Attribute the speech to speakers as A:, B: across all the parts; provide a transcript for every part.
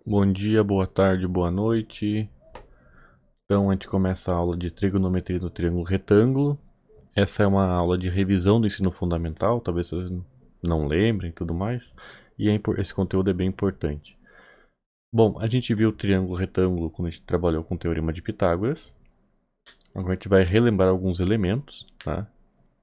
A: Bom dia, boa tarde, boa noite. Então a gente começa a aula de trigonometria do triângulo retângulo. Essa é uma aula de revisão do ensino fundamental, talvez vocês não lembrem e tudo mais. E esse conteúdo é bem importante. Bom, a gente viu o triângulo retângulo quando a gente trabalhou com o teorema de Pitágoras. Agora a gente vai relembrar alguns elementos, tá?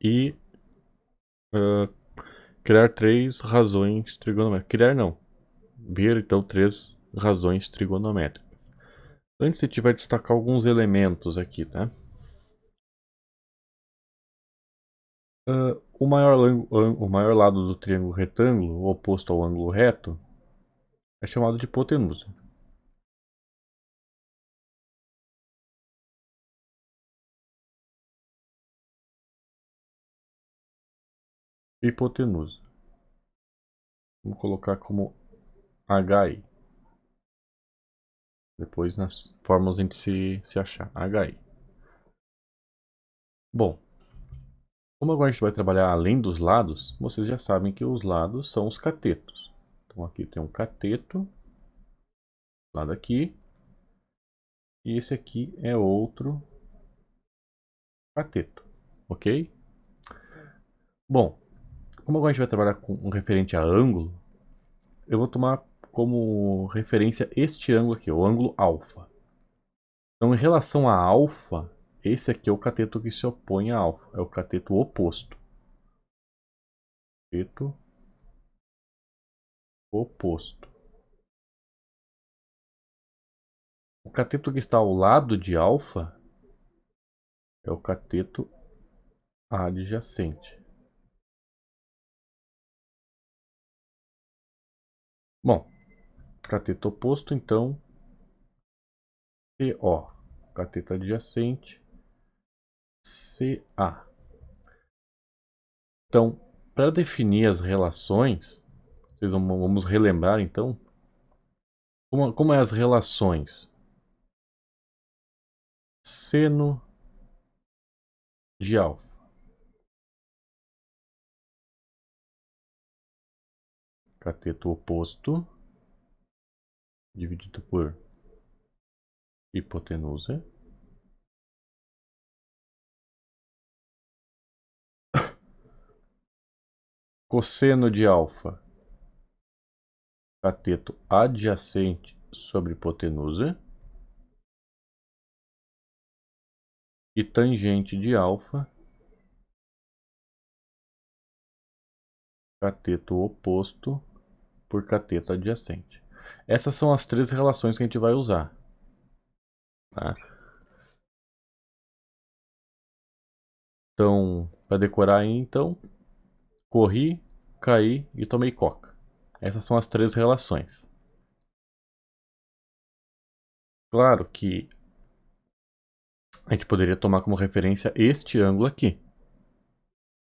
A: E criar três razões trigonométricas. Criar não. Ver então três razões trigonométricas. Antes a gente vai destacar alguns elementos aqui, tá? O maior lado do triângulo retângulo, oposto ao ângulo reto, é chamado de hipotenusa. Hipotenusa. Vamos colocar como HI. Depois nas fórmulas a gente se achar. HI. Bom, como agora a gente vai trabalhar além dos lados, vocês já sabem que os lados são os catetos. Então aqui tem um cateto, lado aqui, e esse aqui é outro cateto, ok? Bom, como agora a gente vai trabalhar com um referente a ângulo, eu vou tomar como referência este ângulo aqui, o ângulo alfa. Então, em relação a alfa, esse aqui é o cateto que se opõe a alfa, é o cateto oposto. Cateto oposto. O cateto que está ao lado de alfa é o cateto adjacente. Bom, cateto oposto, então, CO. Cateto adjacente, CA. Então, para definir as relações, vamos relembrar então como é as relações. Seno de alfa. Cateto oposto dividido por hipotenusa. Cosseno de alfa. Cateto adjacente sobre hipotenusa. E tangente de alfa. Cateto oposto por cateto adjacente. Essas são as três relações que a gente vai usar. Tá? Então, para decorar aí, então, corri, caí e tomei coca. Essas são as três relações. Claro que a gente poderia tomar como referência este ângulo aqui.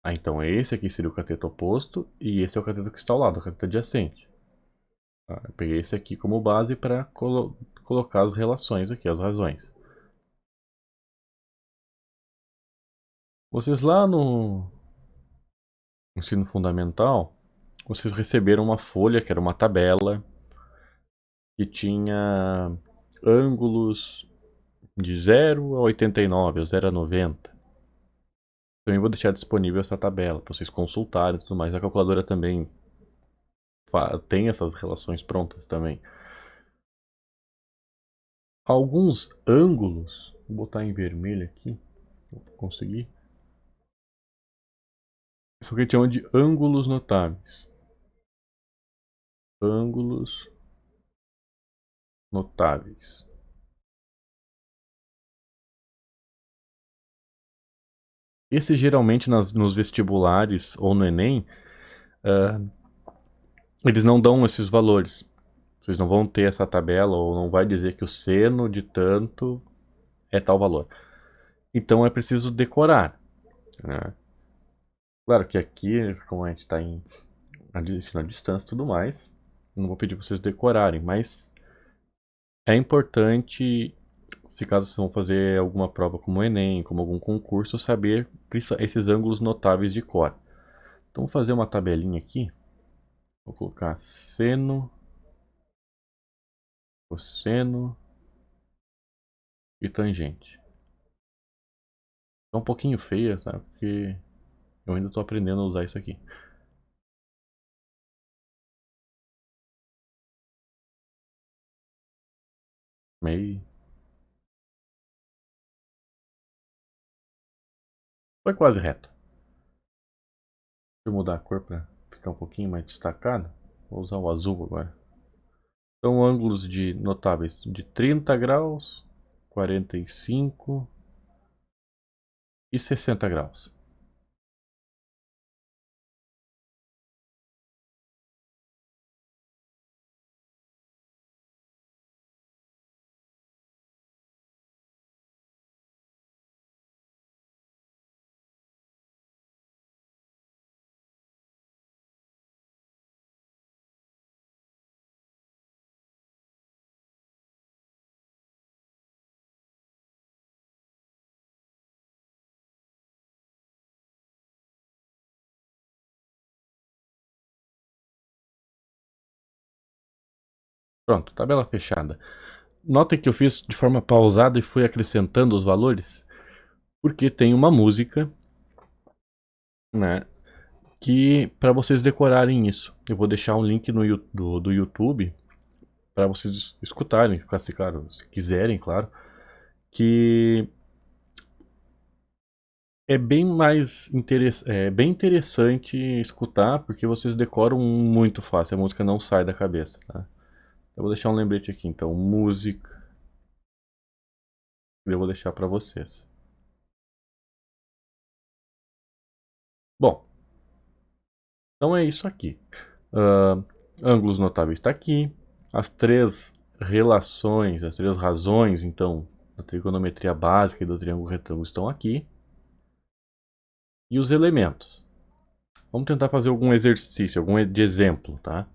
A: Então esse aqui seria o cateto oposto e esse é o cateto que está ao lado, o cateto adjacente. Tá? Eu peguei esse aqui como base para colocar as relações aqui, as razões. Vocês lá no ensino fundamental, vocês receberam uma folha que era uma tabela que tinha ângulos de 0 a 89, ou 0 a 90. Também vou deixar disponível essa tabela para vocês consultarem e tudo mais. A calculadora também tem essas relações prontas também. Alguns ângulos, vou botar em vermelho aqui, vou conseguir. Isso aqui a gente chama de ângulos notáveis. Ângulos notáveis. Esse geralmente nos vestibulares ou no Enem, eles não dão esses valores. Vocês não vão ter essa tabela ou não vai dizer que o seno de tanto é tal valor. Então é preciso decorar. Né? Claro que aqui, como a gente está em ensino à distância e tudo mais, não vou pedir para vocês decorarem, mas é importante, se caso vocês vão fazer alguma prova como o Enem, como algum concurso, saber esses ângulos notáveis de cor. Então vou fazer uma tabelinha aqui. Vou colocar seno cosseno e tangente. Tá um pouquinho feia, sabe? Porque eu ainda tô aprendendo a usar isso aqui. Meio. Foi quase reto. Deixa eu mudar a cor para ficar um pouquinho mais destacado. Vou usar o azul agora. Então, ângulos de notáveis de 30 graus, 45 e 60 graus. Pronto, tabela fechada. Notem que eu fiz de forma pausada e fui acrescentando os valores, porque tem uma música, né, que para vocês decorarem isso. Eu vou deixar um link no do YouTube para vocês escutarem, claro, se quiserem, claro, que é bem interessante escutar, porque vocês decoram muito fácil, a música não sai da cabeça, tá? Eu vou deixar um lembrete aqui, então, música, eu vou deixar para vocês. Bom, então é isso aqui. Ah, ângulos notáveis está aqui. As três relações, as três razões, então, da trigonometria básica e do triângulo retângulo estão aqui. E os elementos. Vamos tentar fazer algum exercício, algum de exemplo, tá?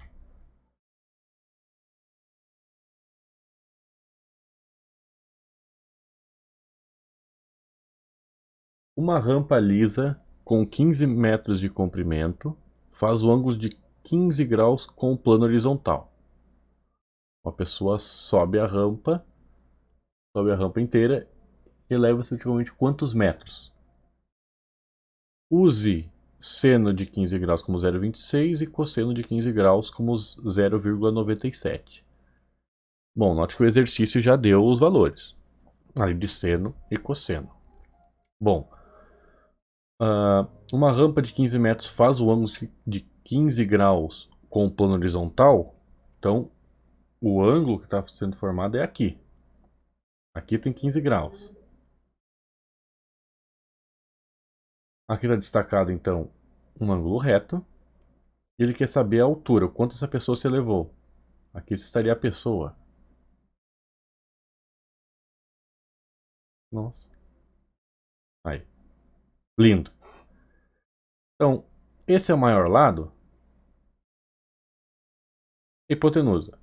A: Uma rampa lisa com 15 metros de comprimento faz o ângulo de 15 graus com o plano horizontal. Uma pessoa sobe a rampa inteira e leva efetivamente quantos metros? Use seno de 15 graus como 0,26 e cosseno de 15 graus como 0,97. Bom, note que o exercício já deu os valores, ali de seno e cosseno. Bom, uma rampa de 15 metros faz o ângulo de 15 graus com o plano horizontal, então o ângulo que está sendo formado é aqui. Aqui tem 15 graus. Aqui está destacado então um ângulo reto. Ele quer saber a altura, o quanto essa pessoa se elevou. Aqui estaria a pessoa. Nossa. Aí. Lindo. Então, esse é o maior lado, hipotenusa.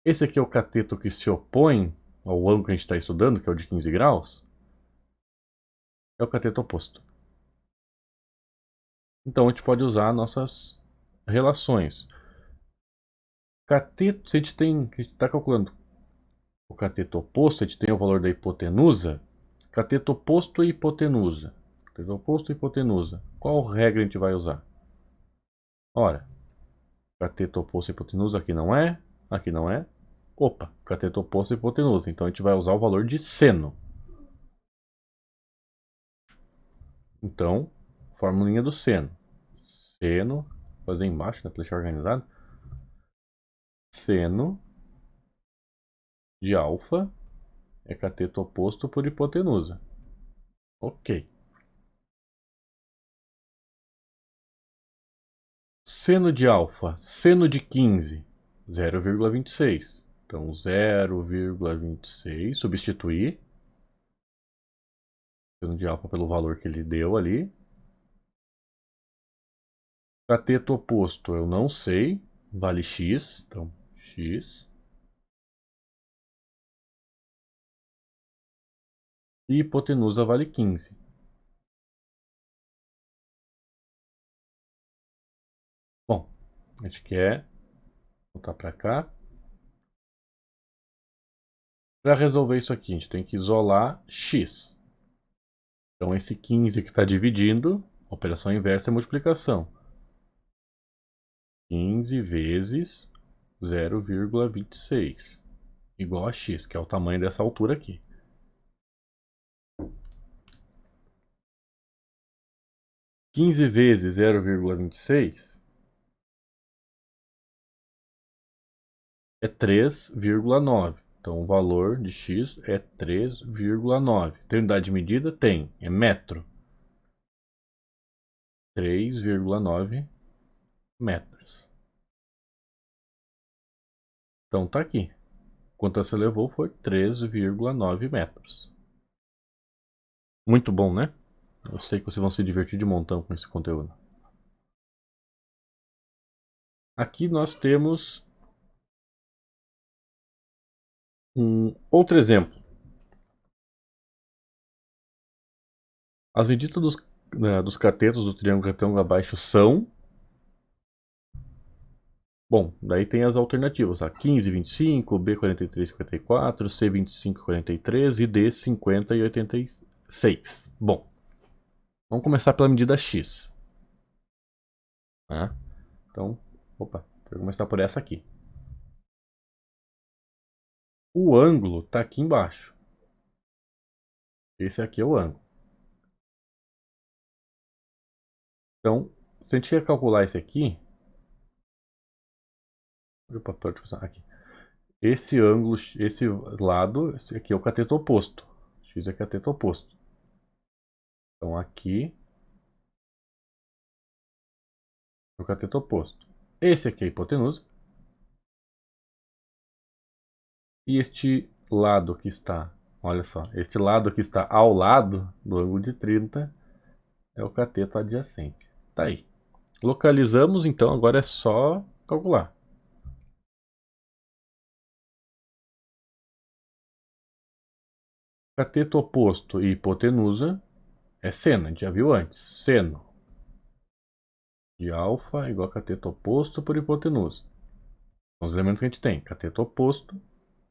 A: Esse aqui é o cateto que se opõe ao ângulo que a gente está estudando, que é o de 15 graus, é o cateto oposto. Então a gente pode usar nossas relações. Cateto, se a gente tem, a gente está calculando o cateto oposto, a gente tem o valor da hipotenusa. Cateto oposto e hipotenusa. Cateto oposto e hipotenusa. Qual regra a gente vai usar? Ora, cateto oposto e hipotenusa aqui não é, aqui não é. Opa, cateto oposto e hipotenusa. Então a gente vai usar o valor de seno. Então, formulinha do seno. Seno, vou fazer embaixo, né, para deixar organizado. Seno de alfa é cateto oposto por hipotenusa. Ok. Seno de alfa, seno de 15, 0,26. Então, 0,26, substituir seno de alfa pelo valor que ele deu ali. Cateto oposto eu não sei, vale x, então x. E hipotenusa vale 15. Bom, a gente quer voltar para cá. Para resolver isso aqui, a gente tem que isolar x. Então, esse 15 que está dividindo, operação inversa é multiplicação. 15 vezes 0,26 igual a x, que é o tamanho dessa altura aqui. Quinze vezes 0,26 é 3,9. Então o valor de x é 3,9. Tem unidade de medida? Tem. É metro. 3,9 metros. Então tá aqui. Quanto você levou foi 3,9 metros. Muito bom, né? Eu sei que vocês vão se divertir de montão com esse conteúdo. Aqui nós temos um outro exemplo. As medidas dos catetos do triângulo retângulo abaixo são... Bom, daí tem as alternativas, tá? 15, 25, B 43, 54, C 25, 43 e D 50 e 86. Bom, vamos começar pela medida X. Tá? Então, vou começar por essa aqui. O ângulo está aqui embaixo. Esse aqui é o ângulo. Então, se a gente quer calcular esse aqui... pode funcionar aqui. Esse ângulo, esse lado, esse aqui é o cateto oposto. X é cateto oposto. Então aqui é o cateto oposto. Esse aqui é a hipotenusa. E este lado que está, olha só, este lado que está ao lado do ângulo de 30 é o cateto adjacente. Tá aí. Localizamos, então agora é só calcular. Cateto oposto e hipotenusa é seno, a gente já viu antes. Seno de alfa igual a cateto oposto por hipotenusa. São os elementos que a gente tem, cateto oposto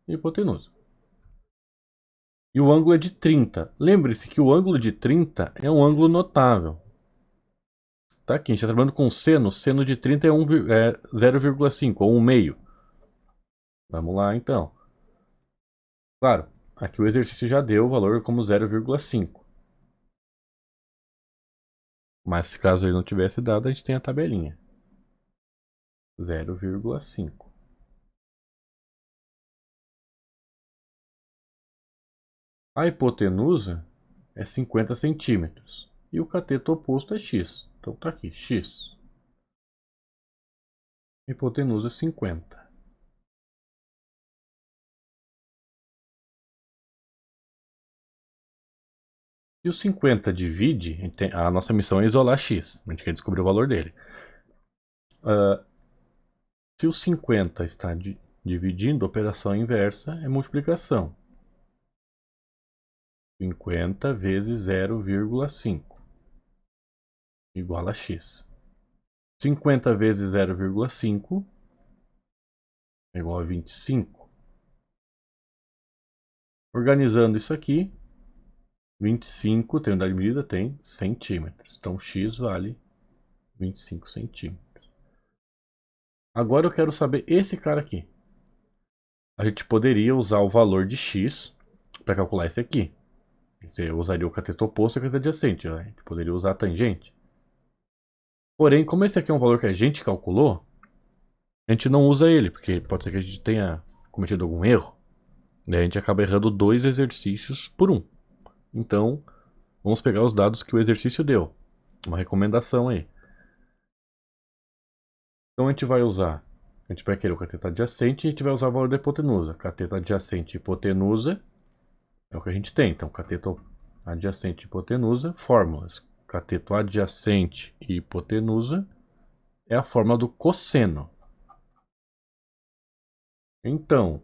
A: e hipotenusa. E o ângulo é de 30. Lembre-se que o ângulo de 30 é um ângulo notável. Tá aqui, a gente está trabalhando com seno. Seno de 30 é 0,5 ou 1 meio. Vamos lá, então. Claro, aqui o exercício já deu o valor como 0,5. Mas se caso ele não tivesse dado, a gente tem a tabelinha. 0,5. A hipotenusa é 50 centímetros. E o cateto oposto é x. Então tá aqui, x. Hipotenusa 50. Se o 50 divide, a nossa missão é isolar x. A gente quer descobrir o valor dele. Se o 50 está dividindo, a operação inversa é multiplicação. 50 vezes 0,5 igual a x. 50 vezes 0,5 é igual a 25. Organizando isso aqui, 25 tem unidade de medida, tem centímetros. Então x vale 25 centímetros. Agora eu quero saber esse cara aqui. A gente poderia usar o valor de x para calcular esse aqui. Você usaria o cateto oposto e o cateto adjacente. A gente poderia usar a tangente. Porém, como esse aqui é um valor que a gente calculou, a gente não usa ele, porque pode ser que a gente tenha cometido algum erro. Daí a gente acaba errando 2 exercícios por 1. Então, vamos pegar os dados que o exercício deu. Uma recomendação aí. Então a gente vai usar, a gente vai querer o cateto adjacente e a gente vai usar o valor da hipotenusa. Cateto adjacente e hipotenusa é o que a gente tem. Então, cateto adjacente e hipotenusa, fórmulas. Cateto adjacente e hipotenusa é a fórmula do cosseno. Então,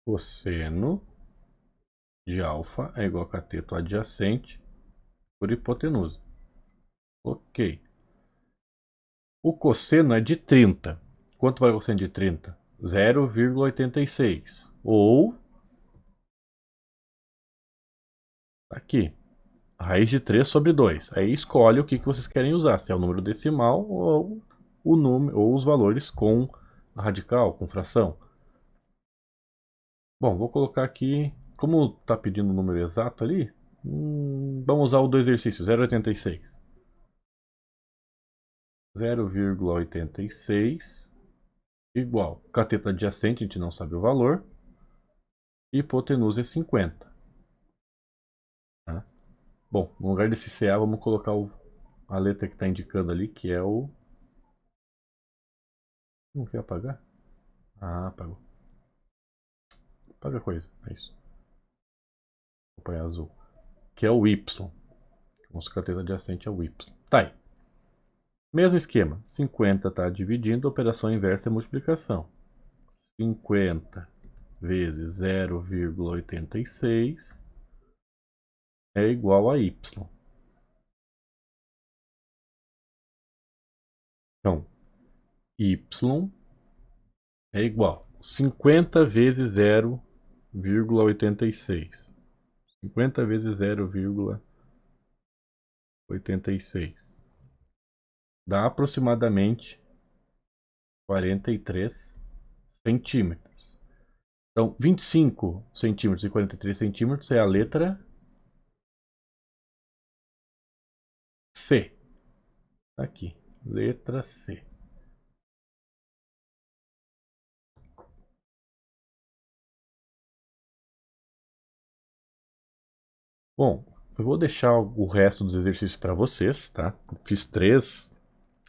A: cosseno de alfa é igual a cateto adjacente por hipotenusa. Ok. O cosseno é de 30. Quanto vai o cosseno de 30? 0,86. Ou aqui, raiz de 3 sobre 2. Aí escolhe o que vocês querem usar, se é o número decimal ou o número, ou os valores com radical, com fração. Bom, vou colocar aqui, como está pedindo o número exato ali, vamos usar o do exercício, 0,86. 0,86 igual cateto adjacente, a gente não sabe o valor, hipotenusa é 50. Tá? Bom, no lugar desse CA, vamos colocar a letra que está indicando ali, que é o... Não quer apagar? Ah, apagou. Apaga a coisa, é isso. Vou pôr azul. Que é o Y. Nosso cateto adjacente é o Y. Tá aí. Mesmo esquema. 50 está dividindo, operação inversa é multiplicação. 50 vezes 0,86 é igual a Y. Então, Y é igual a 50 vezes 0,86. 50 vezes 0,86 dá aproximadamente 43 centímetros. Então, 25 centímetros e 43 centímetros é a letra C. Aqui, letra C. Bom, eu vou deixar o resto dos exercícios para vocês, tá? Fiz 3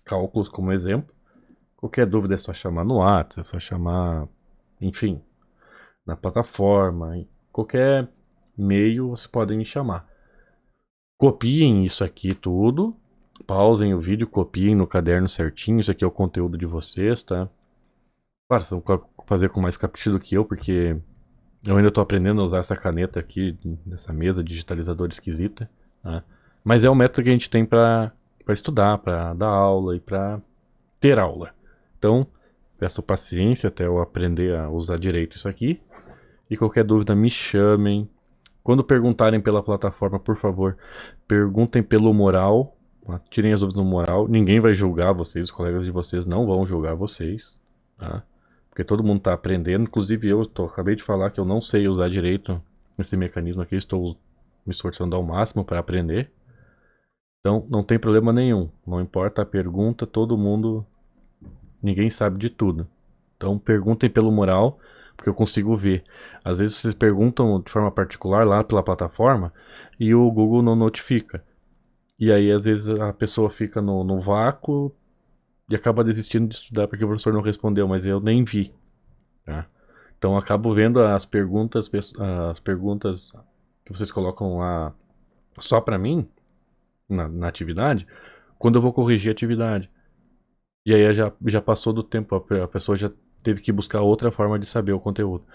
A: cálculos como exemplo. Qualquer dúvida é só chamar no WhatsApp, é só chamar, enfim, na plataforma, em qualquer meio vocês podem me chamar. Copiem isso aqui tudo, pausem o vídeo, copiem no caderno certinho, isso aqui é o conteúdo de vocês, tá? Claro, vocês vão fazer com mais capricho do que eu, porque eu ainda estou aprendendo a usar essa caneta aqui, nessa mesa digitalizadora esquisita, né? Mas é o método que a gente tem para estudar, para dar aula e para ter aula. Então, peço paciência até eu aprender a usar direito isso aqui. E qualquer dúvida, me chamem. Quando perguntarem pela plataforma, por favor, perguntem pelo moral. Tá? Tirem as dúvidas no moral. Ninguém vai julgar vocês, os colegas de vocês não vão julgar vocês. Tá? Porque todo mundo está aprendendo. Inclusive eu acabei de falar que eu não sei usar direito esse mecanismo aqui. Estou me esforçando ao máximo para aprender. Então não tem problema nenhum. Não importa a pergunta, todo mundo... Ninguém sabe de tudo. Então perguntem pelo moral, porque eu consigo ver. Às vezes vocês perguntam de forma particular lá pela plataforma e o Google não notifica. E aí às vezes a pessoa fica no vácuo e acaba desistindo de estudar porque o professor não respondeu, mas eu nem vi. Tá? Então eu acabo vendo as perguntas que vocês colocam lá só para mim, na atividade, quando eu vou corrigir a atividade. E aí já passou do tempo, a pessoa já teve que buscar outra forma de saber o conteúdo.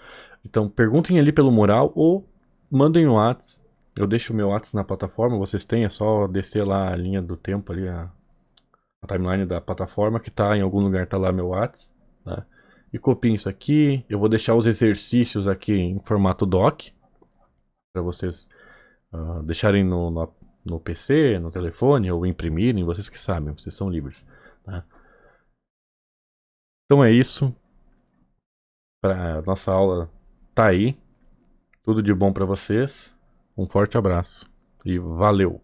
A: Então perguntem ali pelo mural ou mandem o WhatsApp. Eu deixo o meu WhatsApp na plataforma, vocês têm, é só descer lá a linha do tempo ali, a timeline da plataforma, que tá em algum lugar, tá lá meu WhatsApp, tá? E copiem isso aqui, eu vou deixar os exercícios aqui em formato doc, para vocês deixarem no PC, no telefone, ou imprimirem, vocês que sabem, vocês são livres, tá? Então é isso. Nossa aula tá aí. Tudo de bom para vocês. Um forte abraço e valeu!